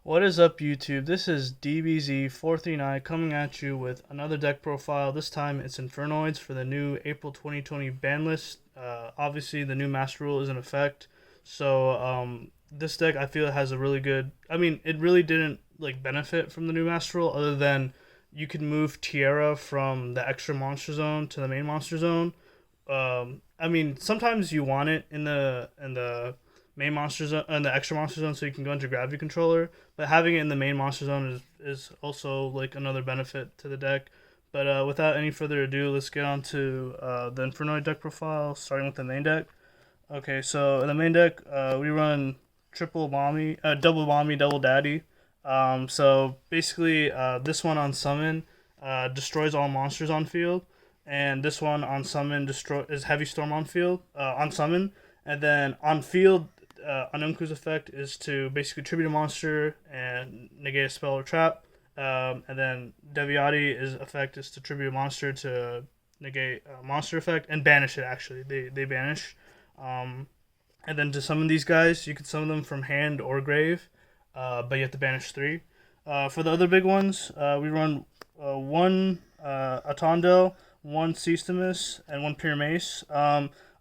What is up, YouTube? This is DBZ439 coming at you with another deck profile. This time it's Infernoids for the new April 2020 ban list. Obviously, the new Master Rule is in effect, so this deck I feel has a really good. I mean, it really didn't benefit from the new Master Rule, other than you can move Tierra from the extra monster zone to the main monster zone. I mean, sometimes you want it in the main monster zone and the extra monster zone, so you can go into gravity controller. But having it in the main monster zone is also like another benefit to the deck. But without any further ado, let's get on to the Infernoid deck profile, starting with the main deck. Okay, so in the main deck, we run double mommy, double daddy. So basically, this one on summon destroys all monsters on field, and this one on summon is heavy storm on field on summon, and then on field, Onuncu's effect is to basically tribute a monster and negate a spell or trap. And then Devyaty's effect is to tribute a monster to negate a monster effect and banish it. Actually, they banish. And then to summon these guys, you can summon them from hand or grave, but you have to banish three. For the other big ones, we run one Attondel, one Seitsemas, and one Pure Mace.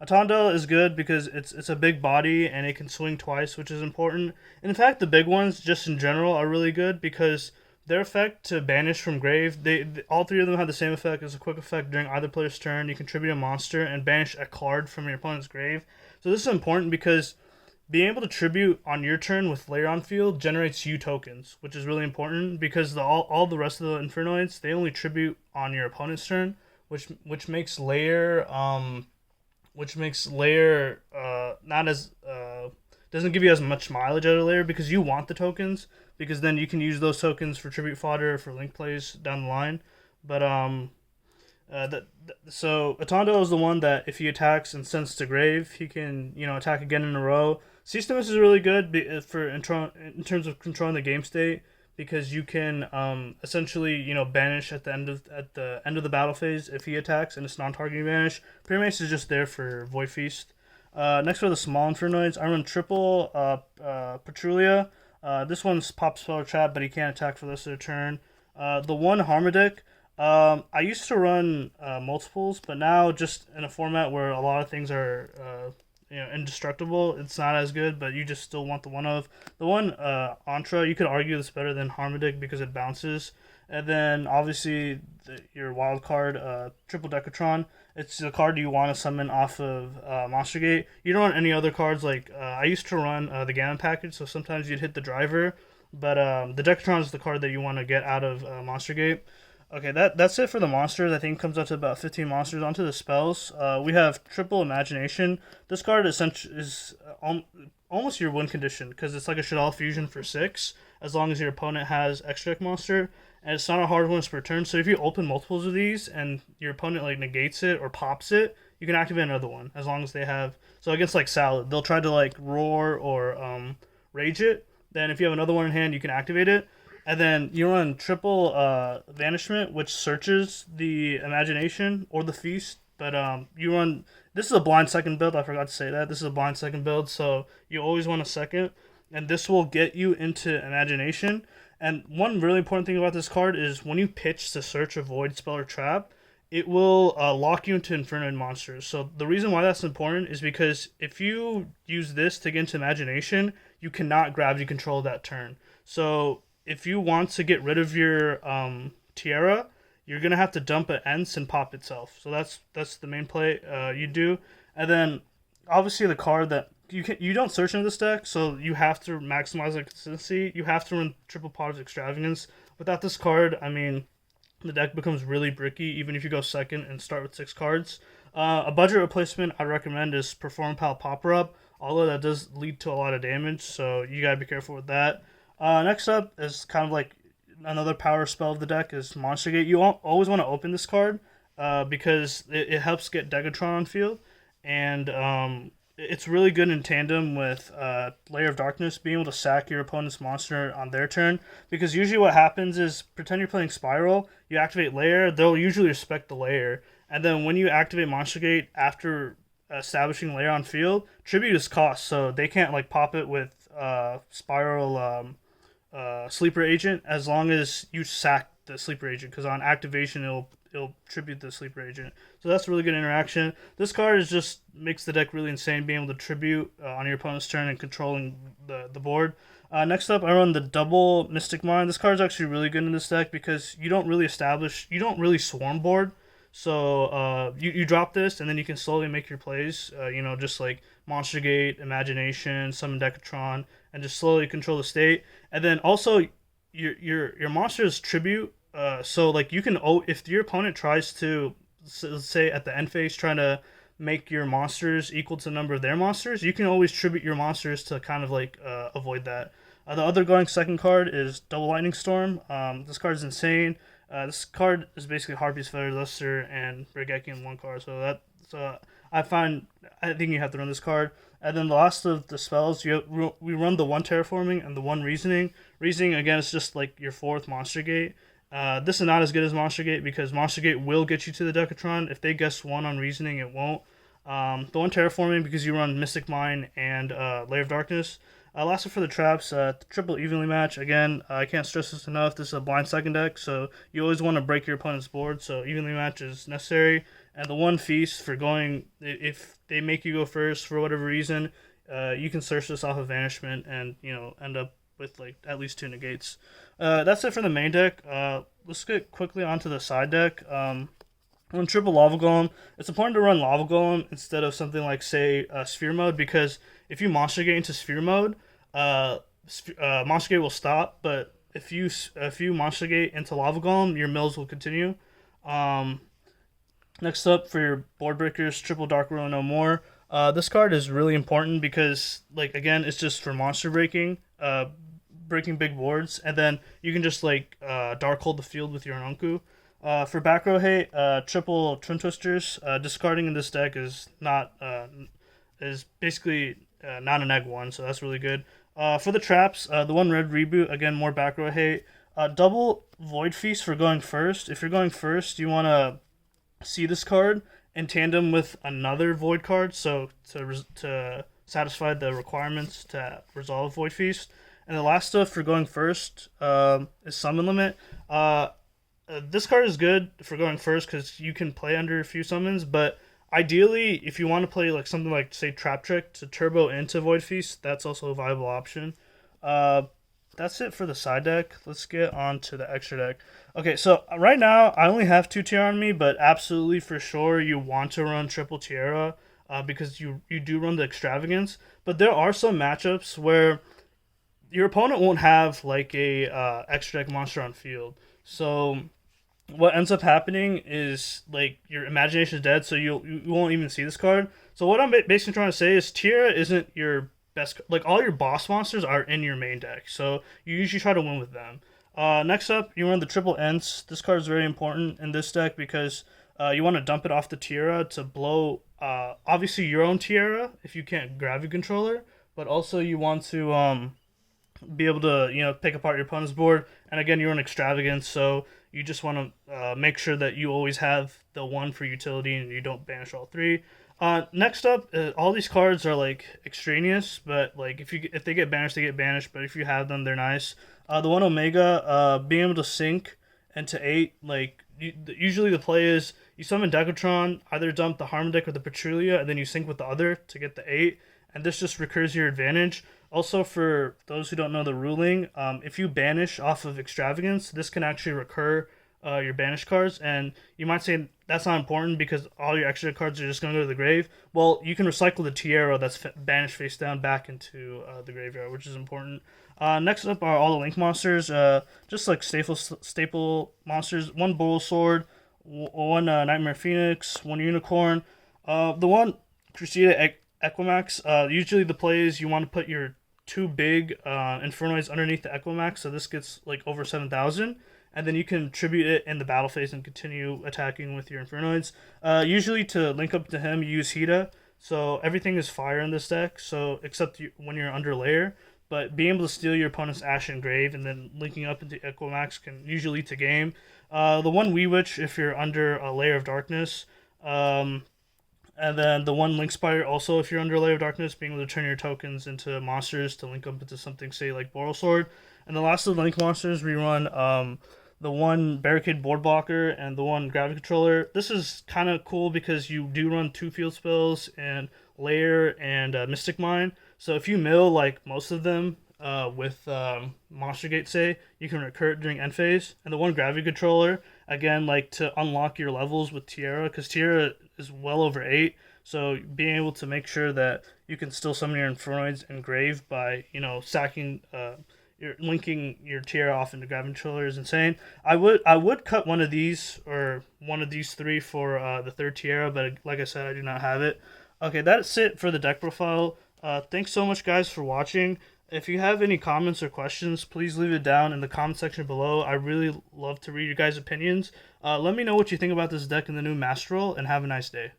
Attondel is good because it's a big body and it can swing twice, which is important. And in fact, the big ones, just in general, are really good because their effect to banish from grave, they all three of them have the same effect as a quick effect during either player's turn. You contribute a monster and banish a card from your opponent's grave. So this is important because being able to tribute on your turn with Lair on field generates you tokens, which is really important because all the rest of the Infernoids, they only tribute on your opponent's turn, which makes Lair not as doesn't give you as much mileage out of Lair because you want the tokens, because then you can use those tokens for tribute fodder for link plays down the line. But so Attondel is the one that if he attacks and sends to grave, he can attack again in a row. Seastemus is really good in terms of controlling the game state, because you can essentially banish at the end of the battle phase if he attacks, and it's non-targeting banish. Premace is just there for Void Feast. Next are the small Infernoids. I run triple Patrulea. This one's pop spell or trap, but he can't attack for the rest of the turn. The one Harmadik. I used to run multiples, but now just in a format where a lot of things are indestructible, it's not as good, but you just still want the one of. The one Antra, you could argue it's better than Harmadik because it bounces. And then obviously your wild card, triple Decatron. It's the card you want to summon off of Monster Gate. You don't want any other cards like I used to run the Gamma package, so sometimes you'd hit the driver, but the Decatron is the card that you want to get out of Monster Gate. Okay, that's it for the monsters. I think it comes up to about 15 monsters. Onto the spells. We have Triple Imagination. This card is almost your win condition because it's like a Shadal Fusion for 6, as long as your opponent has extra deck monster. And it's not a hard one per turn, so if you open multiples of these and your opponent negates it or pops it, you can activate another one, as long as they have. So against Salad, they'll try to roar or rage it. Then if you have another one in hand, you can activate it. And then you run triple Vanishment, which searches the Imagination or the Feast. But you run. This is a blind second build. I forgot to say that. This is a blind second build, so you always want a second. And this will get you into Imagination. And one really important thing about this card is when you pitch to search a Void spell or trap, it will lock you into Infernoid monsters. So the reason why that's important is because if you use this to get into Imagination, you cannot gravity control that turn. So if you want to get rid of your Tierra, you're gonna have to dump an Ents and pop itself. So that's the main play you do. And then obviously the card that you don't search into this deck, so you have to maximize the consistency. You have to run triple Pot of Extravagance. Without this card, I mean, the deck becomes really bricky, even if you go second and start with 6 cards. A budget replacement I recommend is Perform Pal Popper Up, although that does lead to a lot of damage, so you gotta be careful with that. Next up is kind of like another power spell of the deck is Monster Gate. You always want to open this card because it helps get Decatron on field, and it's really good in tandem with Lair of Darkness, being able to sack your opponent's monster on their turn. Because usually what happens is, pretend you're playing Spiral, you activate Lair, they'll usually respect the Lair, and then when you activate Monster Gate after establishing Lair on field, tribute is cost, so they can't pop it with Spiral sleeper agent as long as you sack the sleeper agent, because on activation it'll tribute the sleeper agent. So that's a really good interaction. This card is just makes the deck really insane, being able to tribute on your opponent's turn and controlling the board. Next up, I run the double Mystic Mine. This card is actually really good in this deck because you don't really swarm board. So you drop this, and then you can slowly make your plays. Just like Monster Gate, Imagination, Summon Decatron, and just slowly control the state. And then also your monster's tribute. So like you can, if your opponent tries to, let's say at the end phase, trying to make your monsters equal to the number of their monsters, you can always tribute your monsters to kind of like avoid that. The other going second card is Double Lightning Storm. This card is insane. This card is basically Harpy's Feather Luster and Regeki in one card. So I think you have to run this card. And then the last of the spells, we run the one Terraforming and the one Reasoning. Reasoning, again, is just like your fourth Monster Gate. This is not as good as Monster Gate because Monster Gate will get you to the Decatron. If they guess one on Reasoning, it won't. The one Terraforming, because you run Mystic Mine and Lair of Darkness. Lastly, for the traps, triple evenly match. Again, I can't stress this enough. This is a blind second deck, so you always want to break your opponent's board, so evenly match is necessary. And the one feast for going, if they make you go first for whatever reason, you can search this off of Vanishment and end up with like at least 2 negates. That's it for the main deck. Let's get quickly onto the side deck. On triple Lava Golem, it's important to run Lava Golem instead of something like, say, Sphere Mode, because if you Monster Gate into Sphere Mode, Monster Gate will stop, but if you Monster Gate into Lava Golem, your mills will continue. Next up, for your board breakers, triple Dark Ruler No More. This card is really important because, like, again, it's just for monster breaking, breaking big boards, and then you can just like Dark Hold the field with your Onuncu. For back row hate, triple Twin Twisters. Discarding in this deck is basically not an egg one, so that's really good. For the traps, the one Red Reboot, again, more back row hate. Double Void Feast for going first. If you're going first, you want to see this card in tandem with another Void card, so to satisfy the requirements to resolve Void Feast. And the last stuff for going first is Summon Limit. This card is good for going first because you can play under a few summons, but ideally, if you want to play like something like, say, Trap Trick to turbo into Void Feast, that's also a viable option. That's it for the side deck. Let's get on to the extra deck. Okay, so right now, I only have 2 Tierra on me, but absolutely for sure you want to run triple Tierra because you do run the Extravagance. But there are some matchups where your opponent won't have like a extra deck monster on field. So what ends up happening is like your imagination is dead, so you won't even see this card. So what I'm basically trying to say is Tierra isn't your best. Like all your boss monsters are in your main deck, so you usually try to win with them. Next up, you run the triple Ents. This card is very important in this deck because you want to dump it off the Tierra to blow obviously your own Tierra if you can't Gravity Controller, but also you want to be able to pick apart your opponent's board. And again, you're an Extravagance, so you just want to make sure that you always have the one for utility and you don't banish all 3. Next up, all these cards are like extraneous, but like if they get banished, they get banished. But if you have them, they're nice. The one Omega, being able to sync into 8, like usually the play is you summon Decatron, either dump the Harmadik or the Patrulea, and then you sync with the other to get the 8, and this just recurs your advantage. Also, for those who don't know the ruling, if you banish off of Extravagance, this can actually recur your banished cards. And you might say that's not important because all your extra cards are just going to go to the grave. Well, you can recycle the Tierra that's banished face down back into the graveyard, which is important. Next up are all the Link monsters, just like staple monsters. One Borrelsword, one Knightmare Phoenix, one Unicorn. The one Crusadia Equimax, usually the play is you want to put your 2 big Infernoids underneath the Equimax, so this gets like over 7,000, and then you can tribute it in the battle phase and continue attacking with your Infernoids. Usually to link up to him, you use Hiita, so everything is fire in this deck, so except when you're under Lair, but being able to steal your opponent's Ashen Grave and then linking up into Equimax can usually lead to game. The one Wee Witch if you're under a Lair of Darkness, And then the one Link Spire, also if you're under Lair of Darkness, being able to turn your tokens into monsters to link up into something, say, like Borrelsword. And the last of the Link monsters, we run the one Barricadeborg Blocker and the one Gravity Controller. This is kind of cool because you do run 2 field spells and Lair and Mystic Mine. So if you mill like most of them with Monster Gate, say, you can recur it during end phase. And the one Gravity Controller, again, like to unlock your levels with Tierra, because Tierra is well over 8. So being able to make sure that you can still summon your Infernoids and Grave by, sacking, you're linking your Tierra off into Gravity Controller is insane. I would cut one of these or one of these 3 for the 3rd Tierra, but like I said, I do not have it. Okay, that's it for the deck profile. Thanks so much, guys, for watching. If you have any comments or questions, please leave it down in the comment section below. I really love to read your guys' opinions. Let me know what you think about this deck in the new Master Roll, and have a nice day.